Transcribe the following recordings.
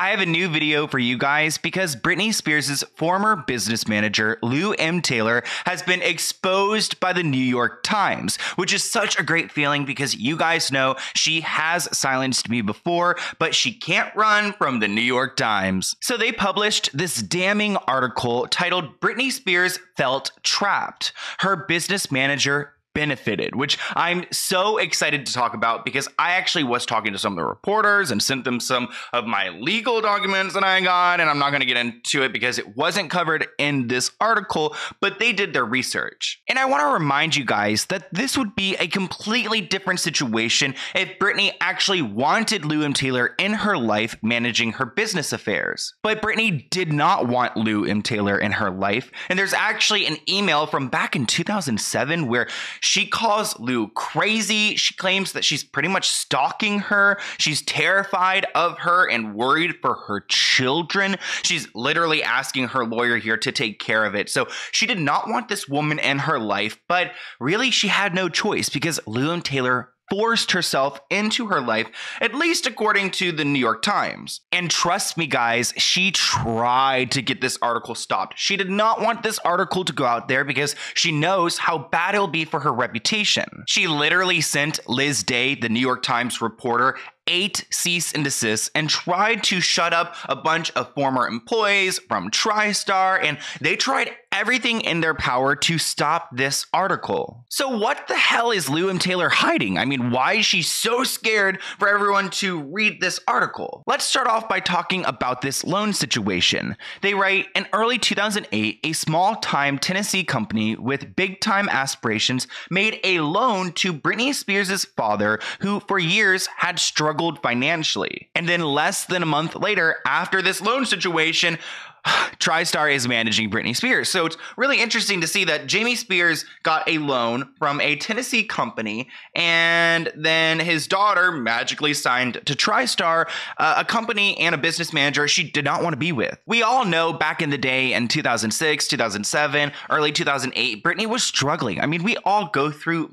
I have a new video for you guys because Britney Spears' former business manager, Lou M. Taylor, has been exposed by the New York Times, which is such a great feeling because you guys know she has silenced me before, but she can't run from the New York Times. So they published this damning article titled Britney Spears Felt Trapped. Her business manager benefited, which I'm so excited to talk about because I actually was talking to some of the reporters and sent them some of my legal documents that I got, and I'm not going to get into it because it wasn't covered in this article, but they did their research. And I want to remind you guys that this would be a completely different situation if Britney actually wanted Lou M. Taylor in her life managing her business affairs. But Britney did not want Lou M. Taylor in her life, and there's actually an email from back in 2007 where she calls Lou crazy. She claims that she's pretty much stalking her. She's terrified of her and worried for her children. She's literally asking her lawyer here to take care of it. So she did not want this woman in her life, but really she had no choice because Lou and Taylor forced herself into her life, at least according to the New York Times. And trust me, guys, she tried to get this article stopped. She did not want this article to go out there because she knows how bad it'll be for her reputation. She literally sent Liz Day, the New York Times reporter, 8 cease and desists and tried to shut up a bunch of former employees from TriStar, and they tried everything in their power to stop this article. So what the hell is Lou M. Taylor hiding? I mean, why is she so scared for everyone to read this article? Let's start off by talking about this loan situation. They write, in early 2008, a small-time Tennessee company with big-time aspirations made a loan to Britney Spears' father, who for years had struggled financially. And then less than a month later, after this loan situation, TriStar is managing Britney Spears. So it's really interesting to see that Jamie Spears got a loan from a Tennessee company, and then his daughter magically signed to TriStar, a company and a business manager she did not want to be with. We all know back in the day in 2006, 2007, early 2008, Britney was struggling. I mean, we all go through,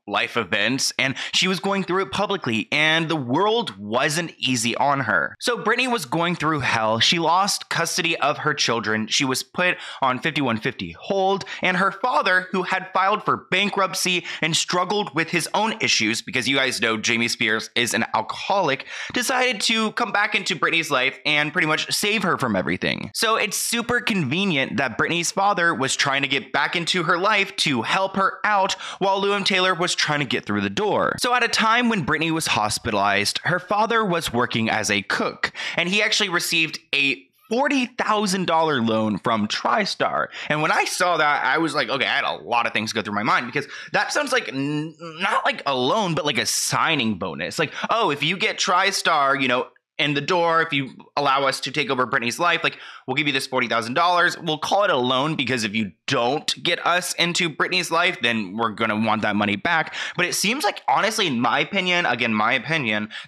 life events, and she was going through it publicly, and the world wasn't easy on her. So Britney was going through hell. She lost custody of her children. She was put on 5150 hold, and her father, who had filed for bankruptcy and struggled with his own issues, because you guys know Jamie Spears is an alcoholic, decided to come back into Britney's life and pretty much save her from everything. So it's super convenient that Britney's father was trying to get back into her life to help her out while Lou M. Taylor was trying to get through the door. So at a time when Britney was hospitalized, her father was working as a cook, and he actually received a $40,000 loan from TriStar. And when I saw that, I was like, okay, I had a lot of things go through my mind because that sounds like not like a loan, but like a signing bonus. Like, oh, if you get TriStar, in the door, if you allow us to take over Britney's life, like, we'll give you this $40,000. We'll call it a loan because if you don't get us into Britney's life, then we're going to want that money back. But it seems like, honestly, in my opinion,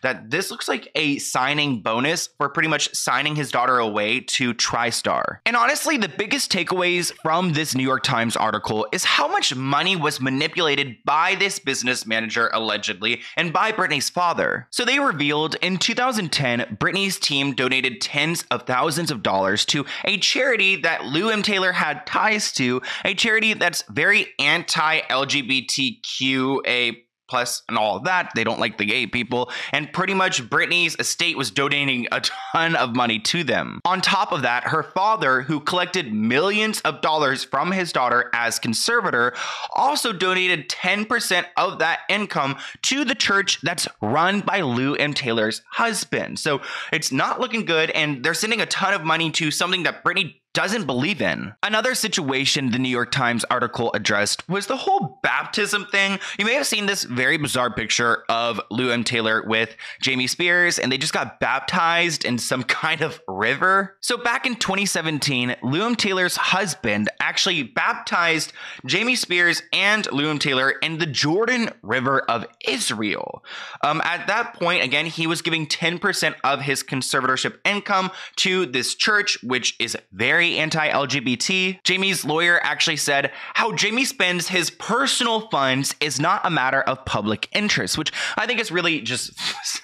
that this looks like a signing bonus for pretty much signing his daughter away to TriStar. And honestly, the biggest takeaways from this New York Times article is how much money was manipulated by this business manager, allegedly, and by Britney's father. So they revealed in 2010, Britney's team donated tens of thousands of dollars to a charity that Lou M. Taylor had ties to, a charity that's very anti-LGBTQA plus and all of that. They don't like the gay people, and pretty much Britney's estate was donating a ton of money to them. On top of that, her father, who collected millions of dollars from his daughter as conservator, also donated 10% of that income to the church that's run by Lou M. Taylor's husband. So it's not looking good, and they're sending a ton of money to something that Britney doesn't believe in. Another situation the New York Times article addressed was the whole baptism thing. You may have seen this very bizarre picture of Lou M. Taylor with Jamie Spears, and they just got baptized in some kind of river. So back in 2017, Lou M. Taylor's husband actually baptized Jamie Spears and Lou M. Taylor in the Jordan River of Israel. At that point, again, he was giving 10% of his conservatorship income to this church, which is very anti-LGBT. Jamie's lawyer actually said how Jamie spends his personal funds is not a matter of public interest, which I think is really just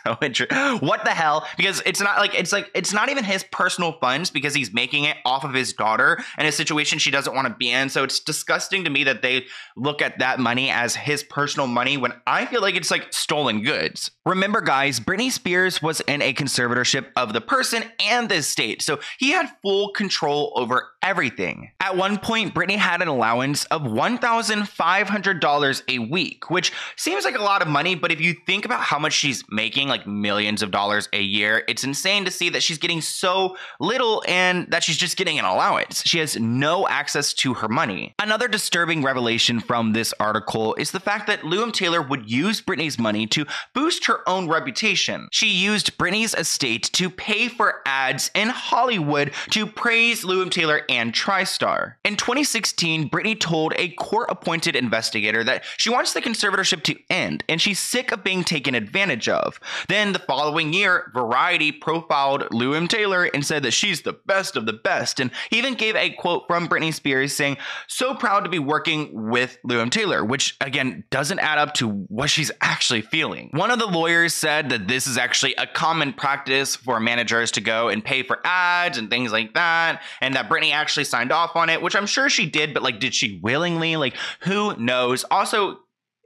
so interesting. What the hell? Because it's not even his personal funds, because he's making it off of his daughter in a situation she doesn't want to be in. So it's disgusting to me that they look at that money as his personal money when I feel like it's like stolen goods. Remember, guys, Britney Spears was in a conservatorship of the person and the estate, so he had full control over everything. At one point, Britney had an allowance of $1,500 a week, which seems like a lot of money, but if you think about how much she's making, like millions of dollars a year, it's insane to see that she's getting so little and that she's just getting an allowance. She has no access to her money. Another disturbing revelation from this article is the fact that Lou Taylor would use Britney's money to boost her own reputation. She used Britney's estate to pay for ads in Hollywood to praise Lou Taylor and TriStar. In 2016, Britney told a court-appointed investigator that she wants the conservatorship to end and she's sick of being taken advantage of. Then the following year, Variety profiled Lou Taylor and said that she's the best of the best, and he even gave a quote from Britney Spears saying, "So proud to be working with Lou Taylor," which again doesn't add up to what she's actually feeling. One of the lawyers said that this is actually a common practice for managers to go and pay for ads and things like that, and that Britney actually signed off on it, which I'm sure she did, but like, did she willingly? Like, who knows? Also,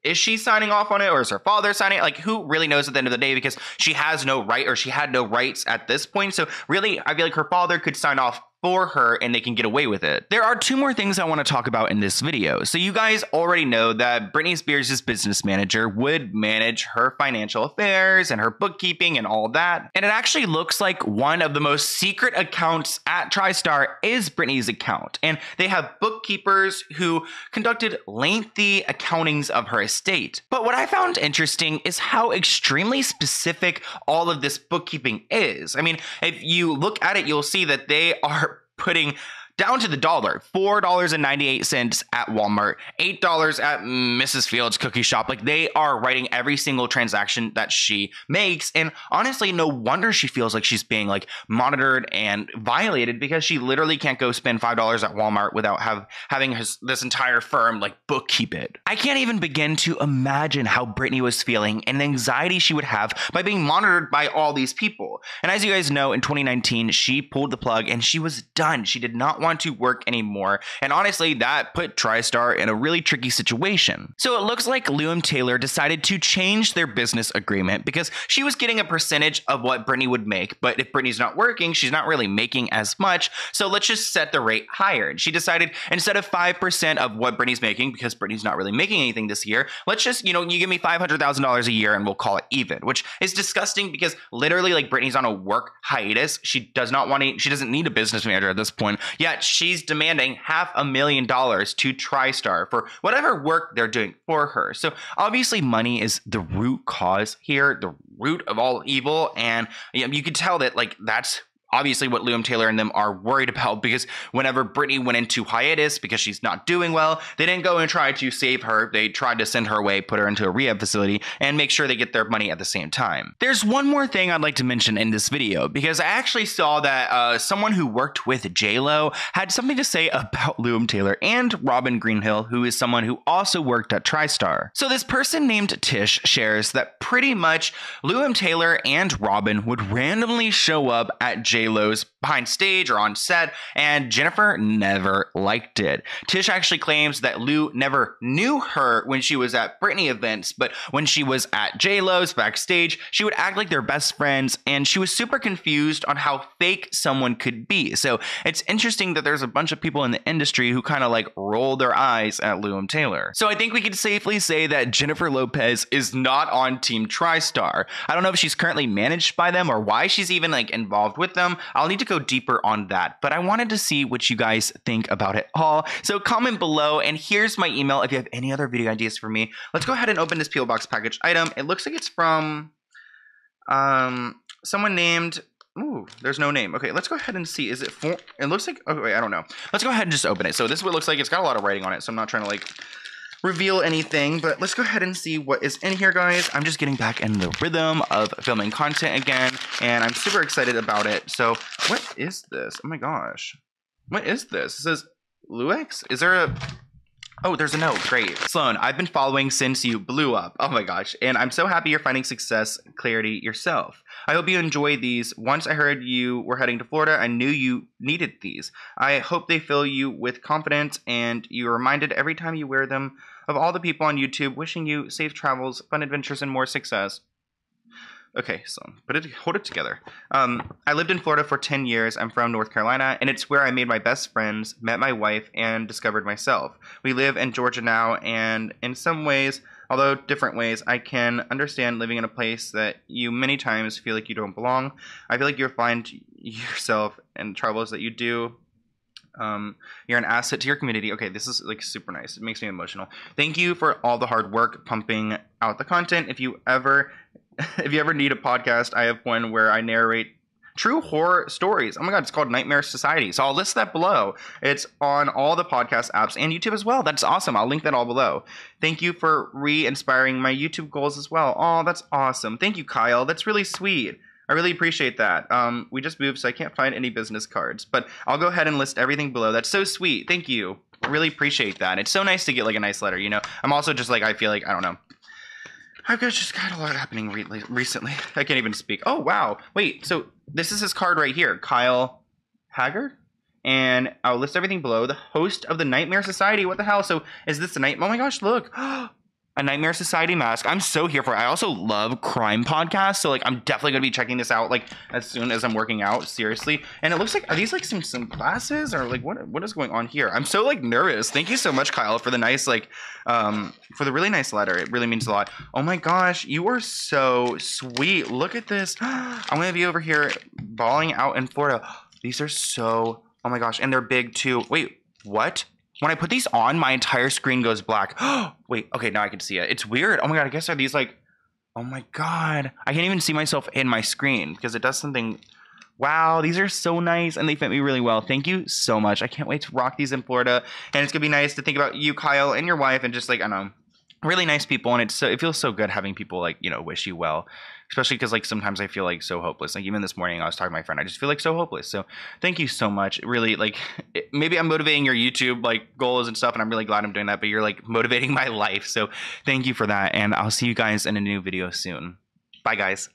is she signing off on it, or is her father signing it? Like, who really knows at the end of the day, because she has no right, or she had no rights at this point. So really, I feel like her father could sign off for her and they can get away with it. There are two more things I want to talk about in this video. So you guys already know that Britney Spears' business manager would manage her financial affairs and her bookkeeping and all of that. And it actually looks like one of the most secret accounts at TriStar is Britney's account. And they have bookkeepers who conducted lengthy accountings of her estate. But what I found interesting is how extremely specific all of this bookkeeping is. I mean, if you look at it, you'll see that they are putting down to the dollar, $4.98 at Walmart, $8 at Mrs. Fields Cookie Shop. Like, they are writing every single transaction that she makes. And honestly, no wonder she feels like she's being like monitored and violated, because she literally can't go spend $5 at Walmart without having this entire firm like bookkeep it. I can't even begin to imagine how Britney was feeling and the anxiety she would have by being monitored by all these people. And as you guys know, in 2019, she pulled the plug and she was done. She did not want to work anymore, and honestly that put TriStar in a really tricky situation. So it looks like Lou Taylor decided to change their business agreement, because she was getting a percentage of what Britney would make, but if Britney's not working, she's not really making as much, so let's just set the rate higher. And she decided, instead of 5% of what Britney's making, because Britney's not really making anything this year, let's just, you give me $500,000 a year and we'll call it even, which is disgusting, because literally, like, Britney's on a work hiatus. She doesn't need a business manager at this point. Yet she's demanding $500,000 to TriStar for whatever work they're doing for her. So obviously money is the root cause here, the root of all evil. And you can tell that, like, that's obviously what Lou Taylor and them are worried about, because whenever Britney went into hiatus because she's not doing well, they didn't go and try to save her. They tried to send her away, put her into a rehab facility, and make sure they get their money at the same time. There's one more thing I'd like to mention in this video, because I actually saw that someone who worked with J-Lo had something to say about Lou Taylor and Robin Greenhill, who is someone who also worked at TriStar. So this person named Tish shares that pretty much Lou Taylor and Robin would randomly show up at J-Lo's behind stage or on set, and Jennifer never liked it. Tish actually claims that Lou never knew her when she was at Britney events, but when she was at J-Lo's backstage, she would act like they're best friends, and she was super confused on how fake someone could be. So it's interesting that there's a bunch of people in the industry who kind of like roll their eyes at Lou Taylor. So I think we can safely say that Jennifer Lopez is not on Team TriStar. I don't know if she's currently managed by them or why she's even like involved with them. I'll need to go deeper on that, but I wanted to see what you guys think about it all. So comment below, and here's my email if you have any other video ideas for me. Let's go ahead and open this P.O. Box package item. It looks like it's from someone named, ooh, there's no name. Okay, let's go ahead and see. Is it for, it looks like, okay, wait, I don't know. Let's go ahead and just open it. So this is what it looks like. It's got a lot of writing on it, so I'm not trying to like reveal anything, but let's go ahead and see what is in here, guys. I'm just getting back in the rhythm of filming content again, and I'm super excited about it. So what is this? Oh my gosh, what is this? It says Luex. Is there a Oh, there's a note. Great. Sloan, I've been following since you blew up. Oh my gosh. And I'm so happy you're finding success, clarity yourself. I hope you enjoy these. Once I heard you were heading to Florida, I knew you needed these. I hope they fill you with confidence and you're reminded every time you wear them of all the people on YouTube wishing you safe travels, fun adventures, and more success. Okay, so hold it together. I lived in Florida for 10 years. I'm from North Carolina, and it's where I made my best friends, met my wife, and discovered myself. We live in Georgia now, and in some ways, although different ways, I can understand living in a place that you many times feel like you don't belong. I feel like you'll find yourself in troubles that you do. You're an asset to your community. Okay, this is like super nice. It makes me emotional. Thank you for all the hard work pumping out the content. If you ever need a podcast, I have one where I narrate true horror stories. Oh my god, it's called Nightmare Society. So I'll list that below. It's on all the podcast apps and YouTube as well. That's awesome. I'll link that all below. Thank you for re-inspiring my YouTube goals as well. Oh, that's awesome. Thank you, Kyle. That's really sweet. I really appreciate that. We just moved, so I can't find any business cards, but I'll go ahead and list everything below. That's so sweet. Thank you. I really appreciate that. It's so nice to get like a nice letter, you know? I'm also just like, I feel like, I don't know. I've just got a lot happening recently. I can't even speak. Oh, wow. Wait, so this is his card right here. Kyle Haggard? And I'll list everything below. The host of the Nightmare Society. What the hell? So is this the night? Oh my gosh, look. A Nightmare Society mask. I'm so here for it. I also love crime podcasts. So like I'm definitely going to be checking this out like as soon as I'm working out. Seriously. And it looks like, are these like some glasses or like what is going on here? I'm so like nervous. Thank you so much, Kyle, for the nice like for the really nice letter. It really means a lot. Oh my gosh, you are so sweet. Look at this. I'm going to be over here balling out in Florida. These are so, oh my gosh, and they're big too. Wait, what? When I put these on, my entire screen goes black. Wait, okay, now I can see it. It's weird. Oh my god, I guess are these like, oh my god. I can't even see myself in my screen because it does something. Wow, these are so nice and they fit me really well. Thank you so much. I can't wait to rock these in Florida. And it's gonna be nice to think about you, Kyle, and your wife, and just like, I don't know, really nice people. And it feels so good having people like, you know, wish you well. Especially because like sometimes I feel like so hopeless. Like even this morning I was talking to my friend, I just feel like so hopeless. So thank you so much. Really, like maybe I'm motivating your YouTube like goals and stuff, and I'm really glad I'm doing that, but you're like motivating my life. So thank you for that, and I'll see you guys in a new video soon. Bye guys.